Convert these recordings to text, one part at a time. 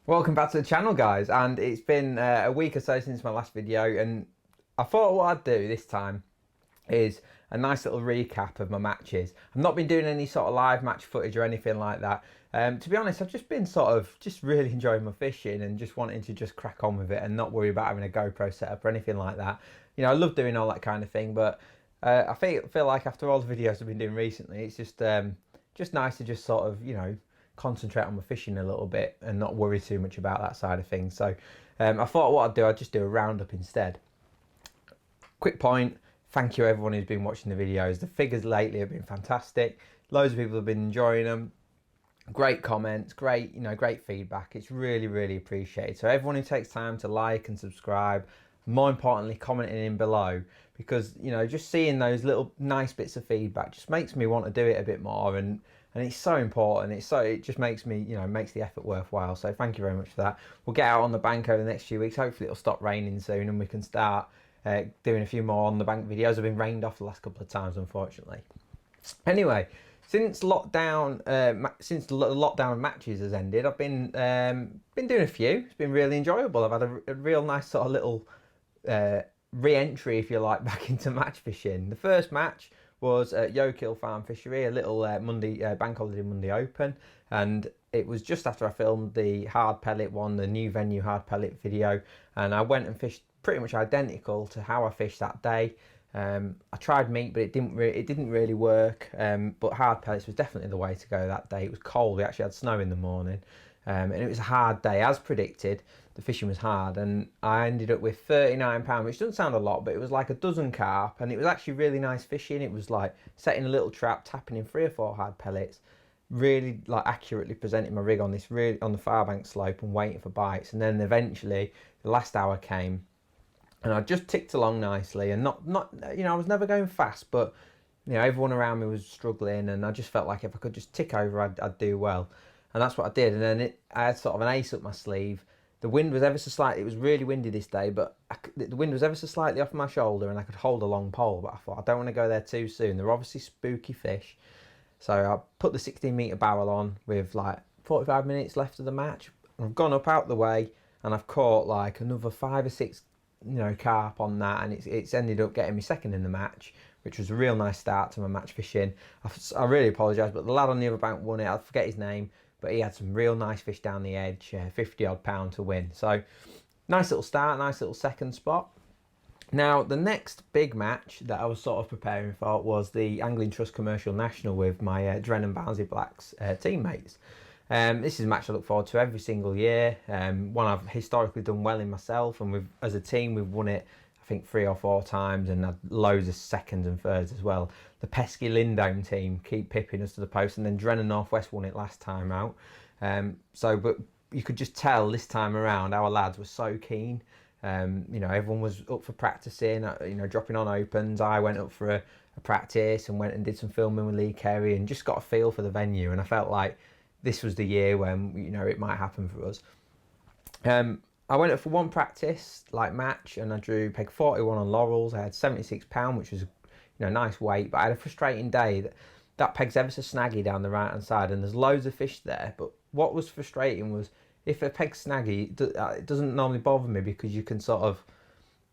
Welcome back to the channel, guys, and it's been a week or so since my last video, and I thought what I'd do this time is a nice little recap of my matches. I've not been doing any sort of live match footage or anything like that. To be honest, I've just been just really enjoying my fishing and just wanting to just crack on with it and not worry about having a GoPro setup or anything like that. You know, I love doing all that kind of thing, but I feel like after all the videos I've been doing recently, it's just nice to just sort of, you know, concentrate on my fishing a little bit and not worry too much about that side of things. So I thought what I'd do, I'd just do a roundup instead. Quick point, thank you everyone who's been watching the videos. The figures lately have been fantastic. Loads of people have been enjoying them. Great comments, great feedback. It's really appreciated. So everyone who takes time to like and subscribe, more importantly commenting in below, because you know, just seeing those little nice bits of feedback just makes me want to do it a bit more, and it's so important. It just makes me, you know, makes the effort worthwhile. So thank you very much for that. We'll get out on the bank over the next few weeks. Hopefully it'll stop raining soon and we can start doing a few more on the bank videos. I've been rained off the last couple of times, unfortunately. Anyway, since lockdown, since the lockdown of matches has ended, I've been doing a few. It's been really enjoyable. I've had a real nice sort of little re-entry, if you like, back into match fishing. The first match was at Yokil Farm fishery, a little bank holiday Monday open, and it was just after I filmed the hard pellet one, the new venue hard pellet video, and I went and fished pretty much identical to how I fished that day. I tried meat, but it didn't really work. But hard pellets was definitely the way to go that day. It was cold. We actually had snow in the morning, and it was a hard day as predicted. The fishing was hard, and I ended up with £39, which doesn't sound a lot, but it was like a dozen carp, and it was actually really nice fishing. It was like setting a little trap, tapping in 3 or 4 hard pellets, really like accurately presenting my rig on the far bank slope and waiting for bites. And then eventually the last hour came, and I just ticked along nicely, and not you know, I was never going fast, but you know, everyone around me was struggling, and I just felt like if I could just tick over, I'd do well, and that's what I did. And then I had sort of an ace up my sleeve. The wind was ever so slightly, it was really windy this day, but the wind was ever so slightly off my shoulder, and I could hold a long pole, but I thought I don't want to go there too soon. They're obviously spooky fish, so I put the 16-metre barrel on with like 45 minutes left of the match. I've gone up out the way, and I've caught like another 5 or 6, you know, carp on that, and it's ended up getting me second in the match, which was a real nice start to my match fishing. I really apologise, but the lad on the other bank won it. I forget his name, but he had some real nice fish down the edge, 50 odd pound to win. So nice little start, nice little second spot. Now the next big match that I was sort of preparing for was the Angling Trust Commercial National with my Dren and Barnsley Blacks teammates. This is a match I look forward to every single year. One I've historically done well in myself, and as a team we've won it I think 3 or 4 times, and had loads of seconds and thirds as well. The pesky Lindome team keep pipping us to the post, and then Dren and North West won it last time out. But you could just tell this time around our lads were so keen. You know, everyone was up for practicing, you know, dropping on opens. I went up for a practice and went and did some filming with Lee Carey and just got a feel for the venue, and I felt like this was the year when, you know, it might happen for us. I went up for one practice like match, and I drew peg 41 on Laurels. I had £76, which was, you know, nice weight, but I had a frustrating day. That peg's ever so snaggy down the right hand side, and there's loads of fish there. But what was frustrating was if a peg's snaggy, it doesn't normally bother me because you can sort of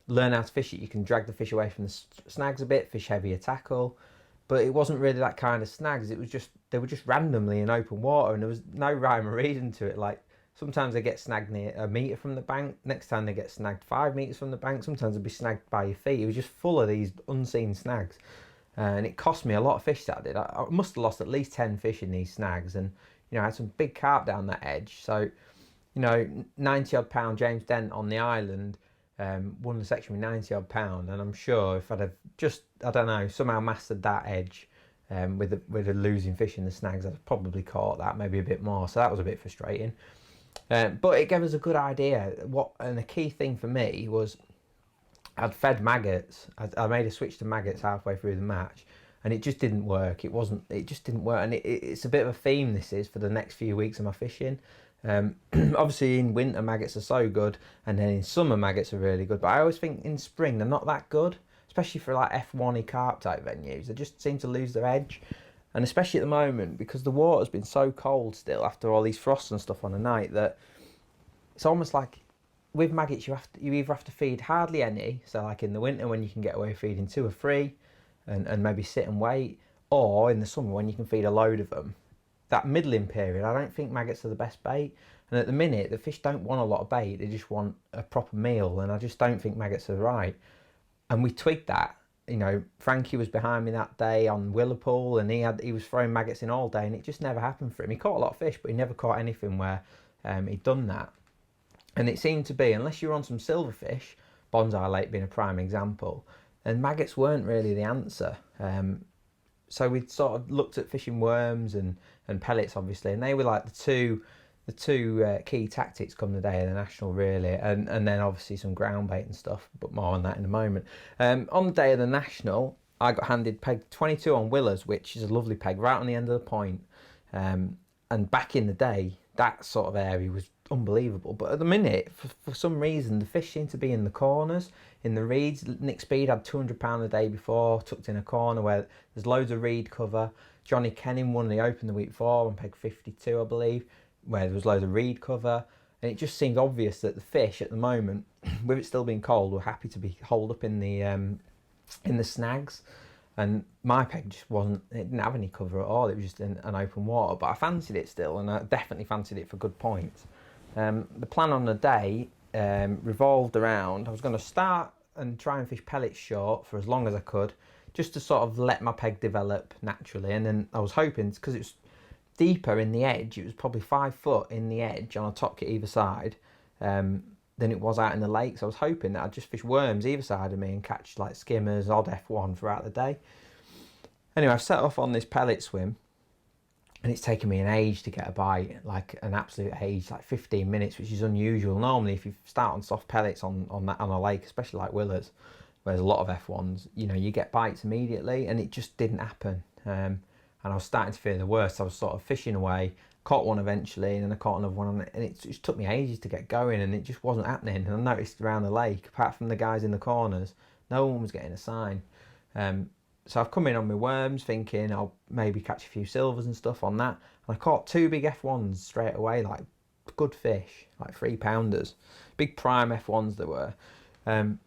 learn how to fish it. You can drag the fish away from the snags a bit, fish heavier tackle. But it wasn't really that kind of snags. It was just, they were just randomly in open water, and there was no rhyme or reason to it. Like sometimes they get snagged near a metre from the bank, next time they get snagged 5 metres from the bank, sometimes they'd be snagged by your feet. It was just full of these unseen snags. And it cost me a lot of fish that I did. I must have lost at least 10 fish in these snags, and you know, I had some big carp down that edge. So, you know, 90 odd pound James Dent on the island won the section with 90 odd pound, and I'm sure if I'd have just, I don't know, somehow mastered that edge with a losing fish in the snags, I'd have probably caught that, maybe a bit more. So that was a bit frustrating. But it gave us a good idea. And the key thing for me was I'd fed maggots. I made a switch to maggots halfway through the match, and it just didn't work. It just didn't work, and it's a bit of a theme this is for the next few weeks of my fishing. Obviously in winter maggots are so good, and then in summer maggots are really good, but I always think in spring they're not that good, especially for like F1y carp type venues. They just seem to lose their edge, and especially at the moment because the water's been so cold still after all these frosts and stuff on the night, that it's almost like with maggots you either have to feed hardly any, so like in the winter when you can get away feeding 2 or 3 and maybe sit and wait, or in the summer when you can feed a load of them. That middling period, I don't think maggots are the best bait. And at the minute, the fish don't want a lot of bait, they just want a proper meal, and I just don't think maggots are right. And we twigged that. You know, Frankie was behind me that day on Willerpool, and he was throwing maggots in all day, and it just never happened for him. He caught a lot of fish, but he never caught anything where he'd done that. And it seemed to be, unless you're on some silverfish, Bonsai Lake being a prime example, and maggots weren't really the answer. So we sort of looked at fishing worms and pellets, obviously, and they were like the two key tactics come the day of the National, really, and then obviously some ground bait and stuff, but more on that in a moment. On the day of the National, I got handed peg 22 on Willers, which is a lovely peg right on the end of the point. And back in the day, that sort of area was unbelievable, but at the minute, for some reason, the fish seem to be in the corners, in the reeds. Nick Speed had £200 the day before, tucked in a corner where there's loads of reed cover. Johnny Kenning won the Open the week before on peg 52, I believe, where there was loads of reed cover, and it just seemed obvious that the fish at the moment, with it still being cold, were happy to be holed up in the snags. And my peg just wasn't, it didn't have any cover at all, it was just an open water, but I fancied it still, and I definitely fancied it for good points. The plan on the day revolved around, I was going to start and try and fish pellets short for as long as I could, just to sort of let my peg develop naturally, and then I was hoping, because it was deeper in the edge, it was probably 5 foot in the edge on a top kit either side, than it was out in the lake, so I was hoping that I'd just fish worms either side of me and catch like skimmers, odd F1 throughout the day. Anyway, I've set off on this pellet swim, and it's taken me an age to get a bite, like an absolute age, like 15 minutes, which is unusual. Normally, if you start on soft pellets on a lake, especially like Willers, where there's a lot of F1s, you know, you get bites immediately, and it just didn't happen. And I was starting to fear the worst. I was sort of fishing away, caught one eventually, and then I caught another one, and it just took me ages to get going, and it just wasn't happening. And I noticed around the lake, apart from the guys in the corners, no one was getting a sign. So I've come in on my worms thinking I'll maybe catch a few silvers and stuff on that. And I caught 2 big F1s straight away, like good fish, like 3-pounders. Big prime F1s they were. And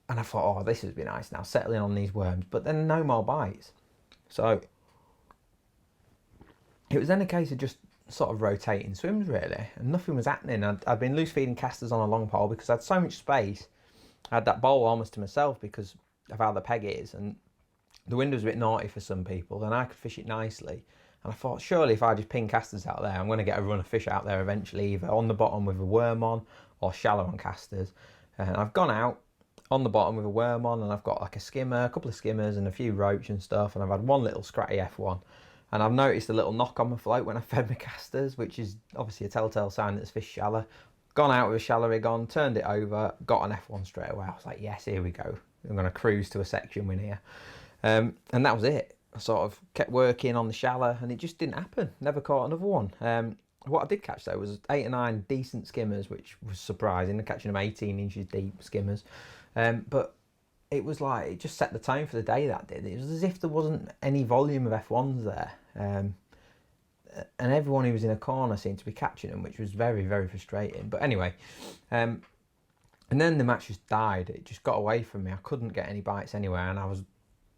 I thought, oh, this would be nice now, settling on these worms. But then no more bites. So it was then a case of just sort of rotating swims, really. And nothing was happening. I'd been loose feeding casters on a long pole because I had so much space. I had that bowl almost to myself because of how the peg is, and the wind was a bit naughty for some people, and I could fish it nicely. And I thought, surely if I just ping casters out there, I'm going to get a run of fish out there eventually, either on the bottom with a worm on or shallow on casters. And I've gone out on the bottom with a worm on, and I've got like a skimmer, a couple of skimmers and a few roach and stuff, and I've had one little scratty F1. And I've noticed a little knock on my float when I fed my casters, which is obviously a telltale sign that it's fish shallow. Gone out with a shallow rig on, turned it over, got an F1 straight away. I was like, yes, here we go. I'm going to cruise to a section win here. And that was it. I sort of kept working on the shallow, and it just didn't happen. Never caught another one. What I did catch, though, was 8 or 9 decent skimmers, which was surprising. Catching them 18 inches deep skimmers. But it was like, it just set the tone for the day, that did. It was as if there wasn't any volume of F1s there. And everyone who was in a corner seemed to be catching them, which was very, very frustrating. But anyway, and then the match just died. It just got away from me. I couldn't get any bites anywhere, and I was,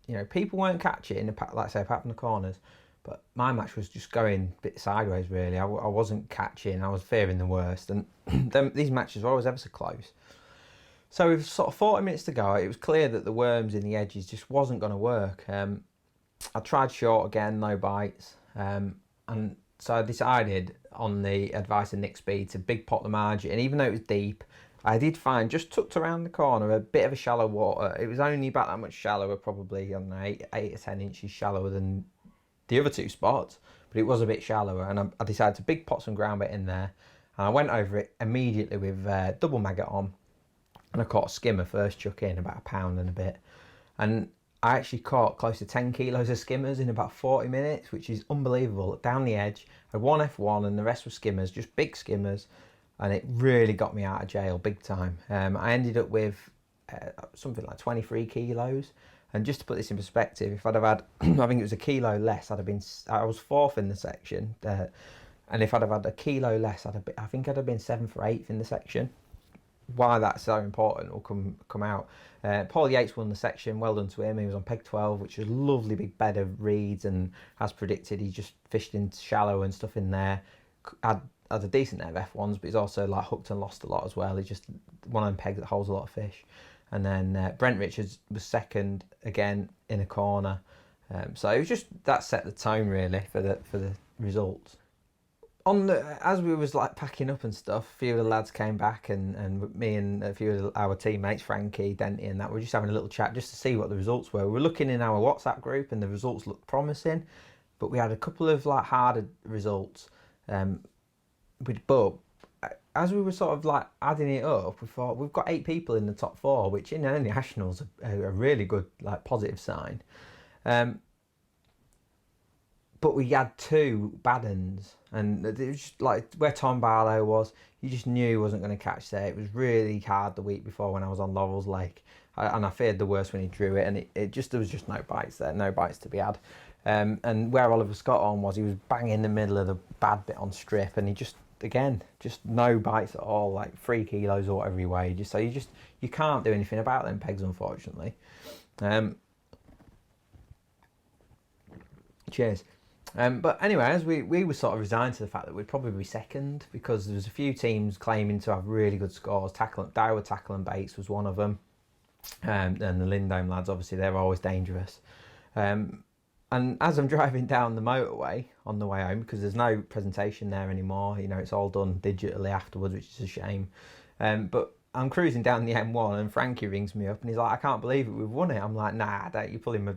you know, people weren't catching, like I say, apart from the corners, but my match was just going a bit sideways, really. I wasn't catching. I was fearing the worst, and these matches were always ever so close. So with sort of 40 minutes to go, it was clear that the worms in the edges just wasn't going to work. I tried short again, no bites. And so I decided, on the advice of Nick Speed, to big pot the margin. And even though it was deep, I did find, just tucked around the corner, a bit of a shallow water. It was only about that much shallower, probably, I don't know, 8 or 10 inches shallower than the other 2 spots. But it was a bit shallower, and I decided to big pot some ground bait in there. And I went over it immediately with double maggot on. And I caught a skimmer first chuck in, about £1 and a bit. And I actually caught close to 10 kilos of skimmers in about 40 minutes, which is unbelievable. Down the edge, I had one F1 and the rest were skimmers, just big skimmers. And it really got me out of jail, big time. I ended up with something like 23 kilos. And just to put this in perspective, if I'd have had, I think it was a kilo less, I was 4th in the section. And if I'd have had a kilo less, I think I'd have been 7th or 8th in the section. Why that's so important will come out. Paul Yates won the section, well done to him. He was on peg 12, which is a lovely big bed of reeds, and as predicted, he just fished into shallow and stuff in there. Had a decent net of F1s, but he's also like hooked and lost a lot as well. He's just one of them pegs that holds a lot of fish. And then Brent Richards was second again in a corner. So it was just, that set the tone really for the results. As we was like packing up and stuff, a few of the lads came back, and me and a few of our teammates, Frankie, Denty and that, we were just having a little chat just to see what the results were. We were looking in our WhatsApp group and the results looked promising, but we had a couple of like harder results. But as we were sort of like adding it up, we thought we've got 8 people in the top 4, which in any nationals are a really good like positive sign. But we had 2 bad ends, and it was just like where Tom Barlow was, you just knew he wasn't going to catch there. It was really hard the week before when I was on Laurel's Lake, and I feared the worst when he drew it, and there was just no bites there, no bites to be had. And where Oliver Scott on was, he was bang in the middle of the bad bit on strip, and he just no bites at all, like 3 kilos or whatever he weighed. So you can't do anything about them pegs, unfortunately. Cheers. But anyway, as we were sort of resigned to the fact that we'd probably be second, because there was a few teams claiming to have really good scores. Daiwa Tackle and Baits was one of them, and the Lindome lads, obviously they're always dangerous. And as I'm driving down the motorway on the way home, because there's no presentation there anymore, you know, it's all done digitally afterwards, which is a shame. But I'm cruising down the M1 and Frankie rings me up and he's like, I can't believe it, we've won it. I'm like, nah, don't you pulling my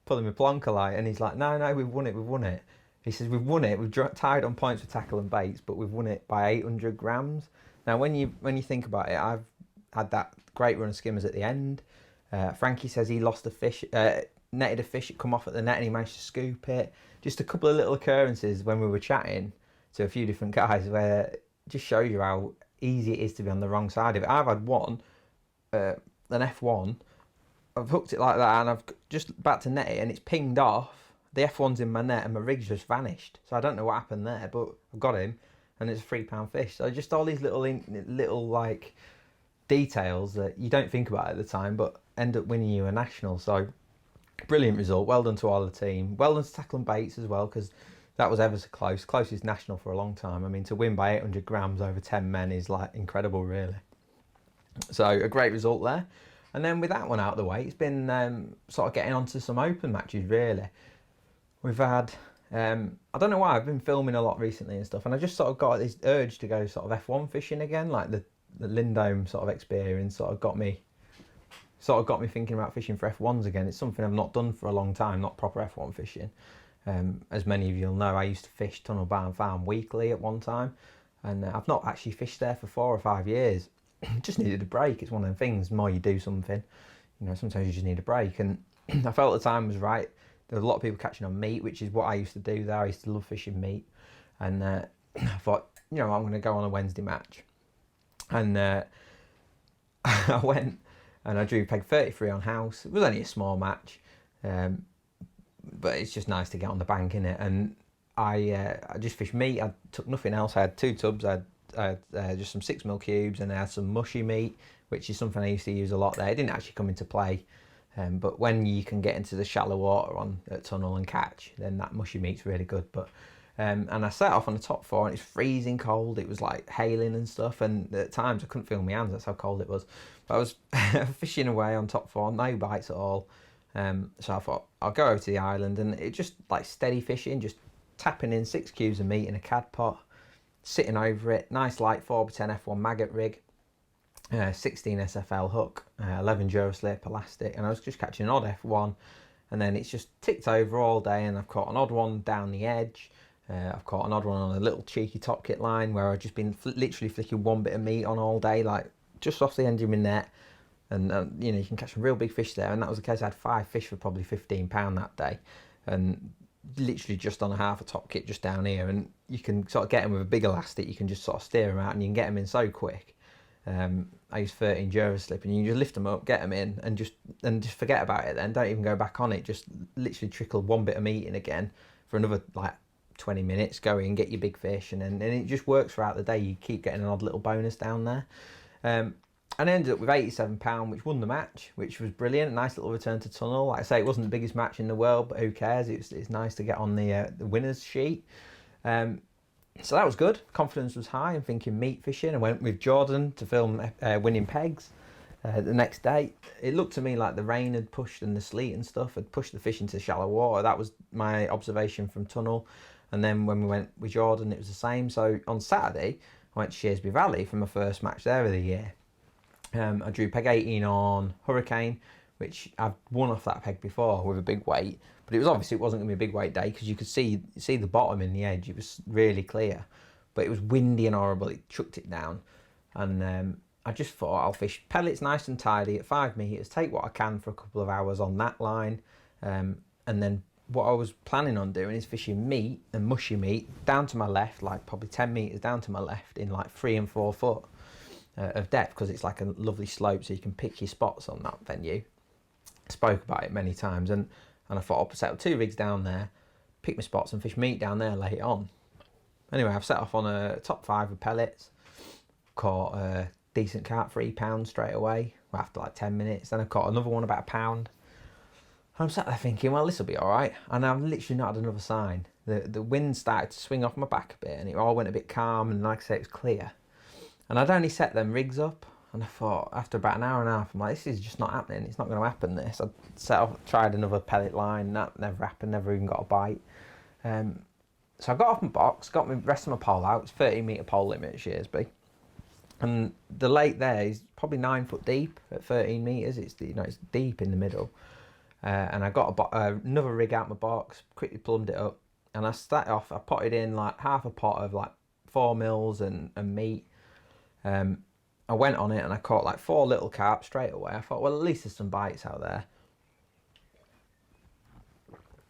plonker light? And he's like, no, we've won it. He says, we've won it, we've tied on points for tackle and baits, but we've won it by 800 grams. Now, when you think about it, I've had that great run of skimmers at the end. Frankie says he lost a fish, netted a fish, it come off at the net and he managed to scoop it. Just a couple of little occurrences when we were chatting to a few different guys where it just shows you how easy it is to be on the wrong side of it. I've had one, an F1, I've hooked it like that and I've just back to net it and it's pinged off. The F1's in my net and my rig's just vanished. So I don't know what happened there, but I've got him and it's a £3 fish. So just all these little like details that you don't think about at the time, but end up winning you a national. So brilliant result. Well done to all the team. Well done to Tackle and Baits as well, because that was ever so close. Closest national for a long time. I mean, to win by 800 grams over 10 men is like incredible, really. So a great result there. And then with that one out of the way, it's been sort of getting onto some open matches, really. We've had, I don't know why, I've been filming a lot recently and stuff, and I just sort of got this urge to go sort of F1 fishing again, like the Lindome sort of experience sort of got me thinking about fishing for F1s again. It's something I've not done for a long time, not proper F1 fishing. As many of you'll know, I used to fish Tunnel Barn Farm weekly at one time, and I've not actually fished there for 4 or 5 years. Just needed a break. It's one of them things, the more you do something, you know, sometimes you just need a break. And I felt the time was right. There were a lot of people catching on meat, which is what I used to do there. I used to love fishing meat. And I thought, you know, I'm going to go on a Wednesday match. And I went and I drew peg 33 on house. It was only a small match, but it's just nice to get on the bank, innit? And I just fished meat. I took nothing else. I had 2 tubs. I had just some 6mm cubes, and I had some mushy meat, which is something I used to use a lot there. It didn't actually come into play, but when you can get into the shallow water at Tunnel and catch, then that mushy meat's really good. But and I set off on the top 4 and it's freezing cold. It was like hailing and stuff, and at times I couldn't feel my hands, that's how cold it was. But I was fishing away on top 4, no bites at all. So I thought I'll go over to the island, and it just like steady fishing, just tapping in 6 cubes of meat in a cad pot, sitting over it, nice light 4x10 F1 maggot rig, 16 SFL hook, 11 Duraslip elastic, and I was just catching an odd F1, and then it's just ticked over all day, and I've caught an odd one down the edge. I've caught an odd one on a little cheeky top kit line where I've just been literally flicking one bit of meat on all day, like just off the end of my net, and you know, you can catch some real big fish there. And that was the case. I had 5 fish for probably £15 that day, and literally just on a half a top kit just down here, and you can sort of get them with a big elastic. You can just sort of steer them out and you can get them in so quick. I use 13 Duraslip, and you can just lift them up, get them in, and just forget about it then. Don't even go back on it. Just literally trickle one bit of meat in again for another like 20 minutes, go in, get your big fish, and it just works throughout the day. You keep getting an odd little bonus down there. And I ended up with £87, which won the match, which was brilliant. A nice little return to tunnel. Like I say, it wasn't the biggest match in the world, but who cares? It's nice to get on the winners sheet. So that was good. Confidence was high. I'm thinking meat fishing. I went with Jordan to film winning pegs. The next day, it looked to me like the rain had pushed and the sleet and stuff had pushed the fish into shallow water. That was my observation from tunnel. And then when we went with Jordan, it was the same. So on Saturday, I went to Shearsby Valley for my first match there of the year. I drew peg 18 on Hurricane, which I've won off that peg before with a big weight. But it wasn't going to be a big weight day because you could see the bottom in the edge. It was really clear. But it was windy and horrible. It chucked it down. And I just thought I'll fish pellets nice and tidy at 5 metres, take what I can for a couple of hours on that line. And then what I was planning on doing is fishing meat and mushy meat down to my left, like probably 10 metres down to my left in like 3 and 4 foot of depth, because it's like a lovely slope so you can pick your spots on that venue. I spoke about it many times, and I thought I'll settle 2 rigs down there, pick my spots and fish meat down there late on. Anyway, I've set off on a top 5 of pellets, caught a decent carp, £3 straight away after like 10 minutes. Then I caught another one about £1. And I'm sat there thinking, well, this will be all right. And I've literally not had another sign. The wind started to swing off my back a bit, and it all went a bit calm, and like I say, it was clear. And I'd only set them rigs up, and I thought after about an hour and a half, I'm like, this is just not happening. It's not going to happen, this. I set off, tried another pellet line, that never happened, never even got a bite. So I got off my box, got my rest of my pole out. It's 13 metre pole limit at Shearsby. And the lake there is probably 9 foot deep at 13 metres. It's deep in the middle. And I got another rig out my box, quickly plumbed it up, and I started off. I potted in like half a pot of like 4 mils and meat. I went on it and I caught like 4 little carp straight away. I thought, well, at least there's some bites out there.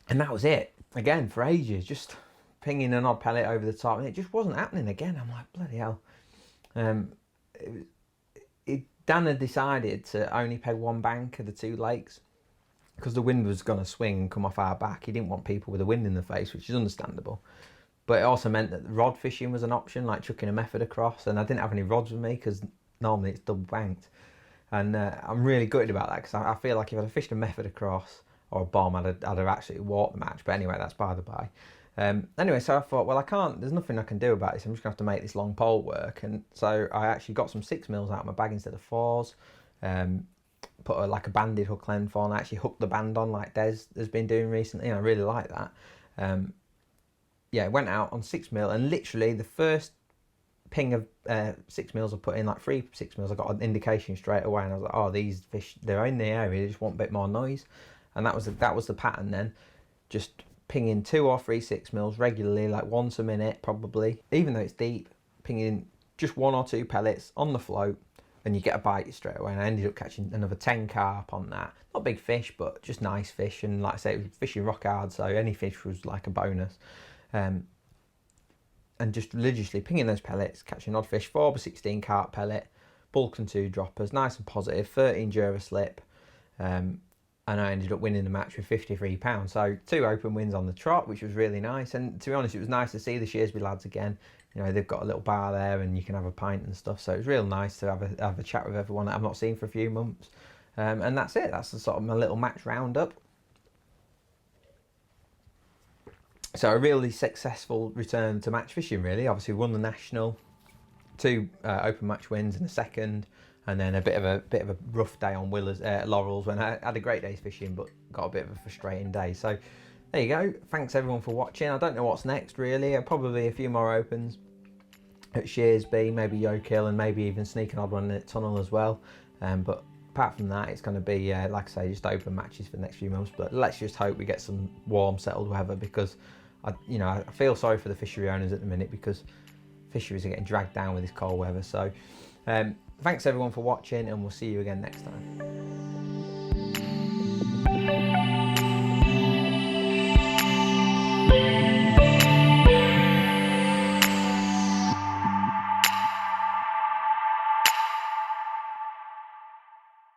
And that was it. Again, for ages, just pinging an odd pellet over the top, and it just wasn't happening again. I'm like, bloody hell. Dan had decided to only peg one bank of the 2 lakes because the wind was going to swing and come off our back. He didn't want people with the wind in the face, which is understandable. But it also meant that rod fishing was an option, like chucking a method across. And I didn't have any rods with me because normally it's double banked. And I'm really gutted about that because I feel like if I'd have fished a method across or a bomb, I'd have actually walked the match. But anyway, that's by the by. Anyway, so I thought, well, there's nothing I can do about this. I'm just going to have to make this long pole work. And so I actually got some 6 mils out of my bag instead of 4s. Put like a banded hook length on. I actually hooked the band on like Des has been doing recently, and I really like that. Yeah, went out on 6 mil, and literally the first ping of 6 mils I put in, like 3 6 mils, I got an indication straight away, and I was like, oh, these fish, they're in the area, they just want a bit more noise. And that was the pattern then. Just pinging 2 or 3 6 mils regularly, like once a minute probably, even though it's deep, pinging just 1 or 2 pellets on the float, and you get a bite straight away. And I ended up catching another 10 carp on that. Not big fish, but just nice fish. And like I say, it was fishing rock hard, so any fish was like a bonus. And just religiously pinging those pellets, catching odd fish, 4/16 carp pellet, bulk and 2 droppers, nice and positive, 13 Jura slip. And I ended up winning the match with £53. So 2 open wins on the trot, which was really nice. And to be honest, it was nice to see the Shearsby lads again. You know, they've got a little bar there and you can have a pint and stuff. So it was real nice to have a chat with everyone that I've not seen for a few months. And that's it. That's the sort of my little match roundup. So a really successful return to match fishing, really. Obviously won the national, 2 open match wins in the second, and then a bit of a rough day on Laurels when I had a great day's fishing, but got a bit of a frustrating day. So there you go. Thanks everyone for watching. I don't know what's next really. Probably a few more opens at Shearsby, maybe Yokil, and maybe even sneak an odd one at Tunnel as well. But apart from that, it's going to be like I say, just open matches for the next few months. But let's just hope we get some warm, settled weather, because I feel sorry for the fishery owners at the minute, because fisheries are getting dragged down with this cold weather. So thanks everyone for watching, and we'll see you again next time.